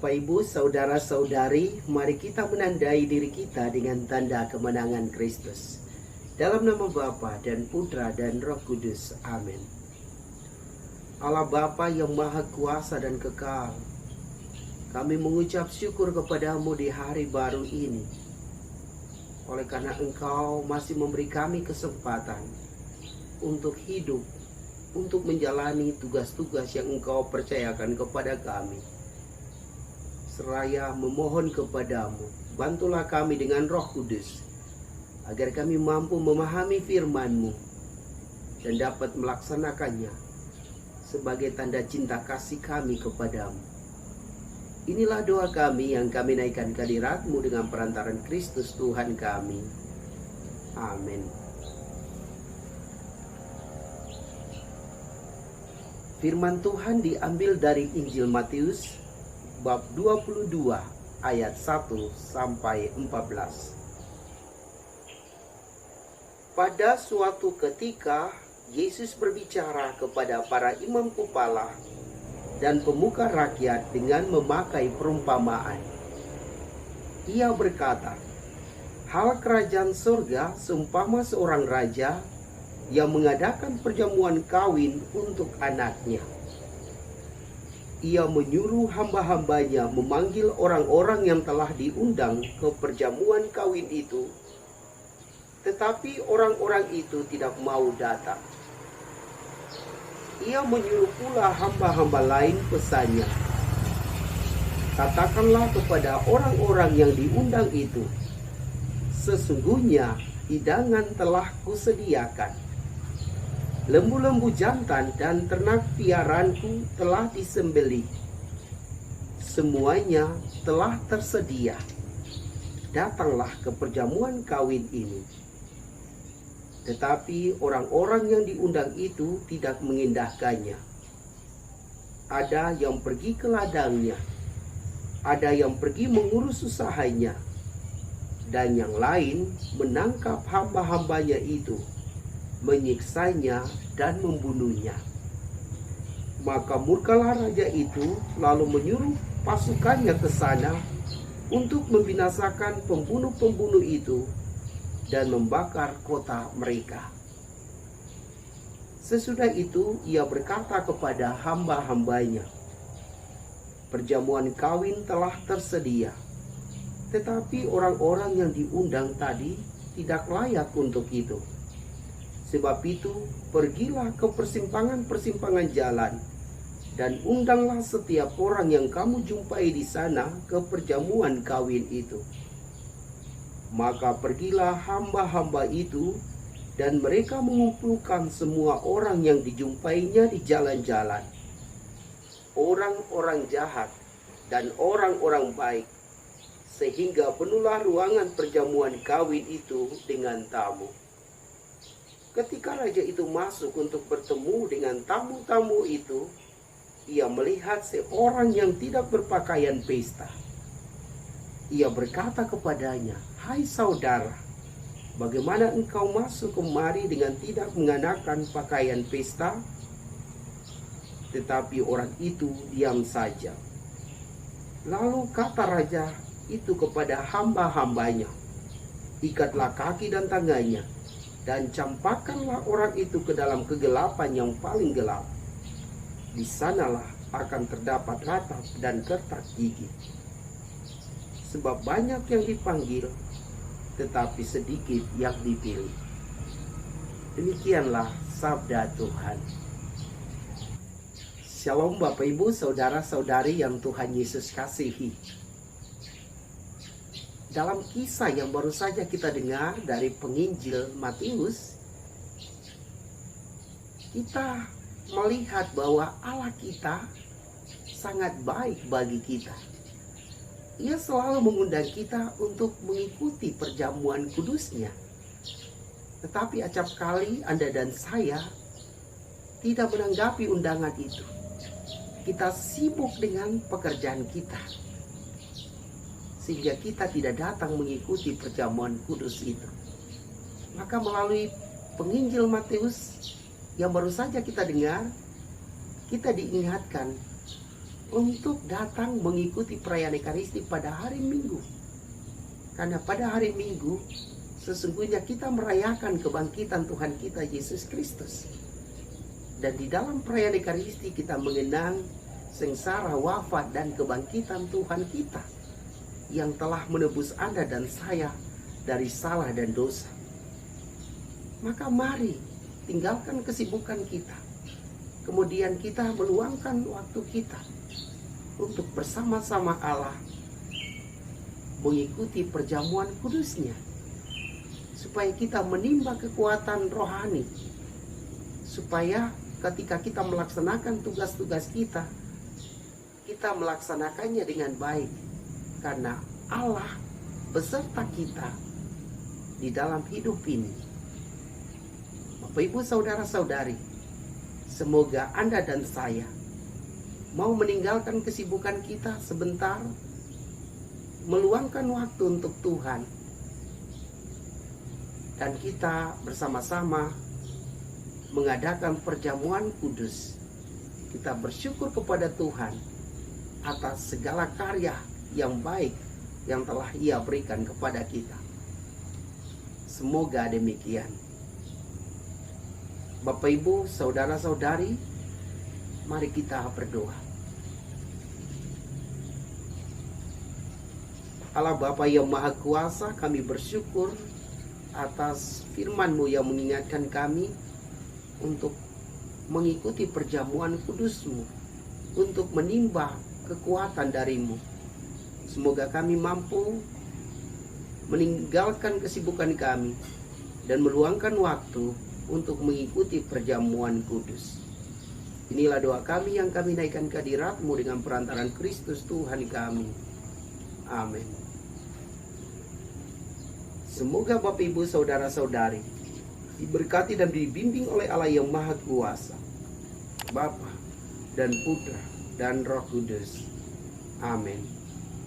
Bapak, Ibu, saudara-saudari, mari kita menandai diri kita dengan tanda kemenangan Kristus. Dalam nama Bapa dan Putra dan Roh Kudus. Amin. Allah Bapa yang Maha Kuasa dan Kekal, kami mengucap syukur kepadamu di hari baru ini. Oleh karena Engkau masih memberi kami kesempatan untuk hidup, untuk menjalani tugas-tugas yang Engkau percayakan kepada kami. Seraya memohon kepadamu, bantulah kami dengan Roh Kudus, agar kami mampu memahami firman-Mu dan dapat melaksanakannya sebagai tanda cinta kasih kami kepadamu. Inilah doa kami yang kami naikkan ke hadirat-Mu dengan perantaran Kristus Tuhan kami. Amin. Firman Tuhan diambil dari Injil Matius bab 22 ayat 1 sampai 14. Pada suatu ketika Yesus berbicara kepada para imam kepala dan pemuka rakyat dengan memakai perumpamaan. Ia berkata, "Hal kerajaan surga seumpama seorang raja yang mengadakan perjamuan kawin untuk anaknya. Ia menyuruh hamba-hambanya memanggil orang-orang yang telah diundang ke perjamuan kawin itu, tetapi orang-orang itu tidak mau datang. Ia menyuruh pula hamba-hamba lain pesannya, 'Katakanlah kepada orang-orang yang diundang itu, sesungguhnya hidangan telah kusediakan. Lembu-lembu jantan dan ternak piaraanku telah disembelih. Semuanya telah tersedia. Datanglah ke perjamuan kawin ini.' Tetapi orang-orang yang diundang itu tidak mengindahkannya. Ada yang pergi ke ladangnya, ada yang pergi mengurus usahanya, dan yang lain menangkap hamba-hambanya itu, menyiksanya dan membunuhnya. Maka murkalah raja itu, lalu menyuruh pasukannya ke sana untuk membinasakan pembunuh-pembunuh itu dan membakar kota mereka. Sesudah itu ia berkata kepada hamba-hambanya, 'Perjamuan kawin telah tersedia, tetapi orang-orang yang diundang tadi tidak layak untuk itu. Sebab itu, pergilah ke persimpangan-persimpangan jalan dan undanglah setiap orang yang kamu jumpai di sana ke perjamuan kawin itu.' Maka pergilah hamba-hamba itu, dan mereka mengumpulkan semua orang yang dijumpainya di jalan-jalan, orang-orang jahat dan orang-orang baik, sehingga penuhlah ruangan perjamuan kawin itu dengan tamu. Ketika raja itu masuk untuk bertemu dengan tamu-tamu itu, ia melihat seorang yang tidak berpakaian pesta. Ia berkata kepadanya, 'Hai saudara, bagaimana engkau masuk kemari dengan tidak mengenakan pakaian pesta?' Tetapi orang itu diam saja. Lalu kata raja itu kepada hamba-hambanya, 'Ikatlah kaki dan tangannya, dan campakkanlah orang itu ke dalam kegelapan yang paling gelap. Di sanalah akan terdapat ratap dan kertak gigi. Sebab banyak yang dipanggil, tetapi sedikit yang dipilih.' Demikianlah sabda Tuhan. Shalom Bapak, Ibu, saudara-saudari yang Tuhan Yesus kasihi. Dalam kisah yang baru saja kita dengar dari penginjil Matius, kita melihat bahwa Allah kita sangat baik bagi kita. Ia selalu mengundang kita untuk mengikuti perjamuan kudusnya. Tetapi acap kali Anda dan saya tidak menanggapi undangan itu. Kita sibuk dengan pekerjaan kita, sehingga kita tidak datang mengikuti perjamuan kudus itu. Maka melalui penginjil Matius yang baru saja kita dengar, kita diingatkan untuk datang mengikuti perayaan Ekaristi pada hari Minggu. Karena pada hari Minggu sesungguhnya kita merayakan kebangkitan Tuhan kita Yesus Kristus. Dan di dalam perayaan Ekaristi kita mengenang sengsara, wafat, dan kebangkitan Tuhan kita yang telah menebus Anda dan saya dari salah dan dosa. Maka mari tinggalkan kesibukan kita. Kemudian kita meluangkan waktu kita untuk bersama-sama Allah mengikuti perjamuan kudusnya, supaya kita menimba kekuatan rohani, supaya ketika kita melaksanakan tugas-tugas kita, kita melaksanakannya dengan baik, karena Allah beserta kita di dalam hidup ini. Bapak, Ibu, saudara-saudari, semoga Anda dan saya mau meninggalkan kesibukan kita sebentar, meluangkan waktu untuk Tuhan, dan kita bersama-sama mengadakan perjamuan kudus. Kita bersyukur kepada Tuhan atas segala karya yang baik yang telah Ia berikan kepada kita. Semoga demikian. Bapak, Ibu, saudara-saudari, mari kita berdoa. Allah Bapa yang Maha Kuasa, kami bersyukur atas firman-Mu yang mengingatkan kami untuk mengikuti perjamuan kudus-Mu, untuk menimba kekuatan dari-Mu. Semoga kami mampu meninggalkan kesibukan kami dan meluangkan waktu untuk mengikuti perjamuan kudus. Inilah doa kami yang kami naikkan ke hadirat-Mu dengan perantaran Kristus Tuhan kami. Amin. Semoga Bapak, Ibu, saudara-saudari diberkati dan dibimbing oleh Allah yang Maha Kuasa, Bapa dan Putra dan Roh Kudus. Amin.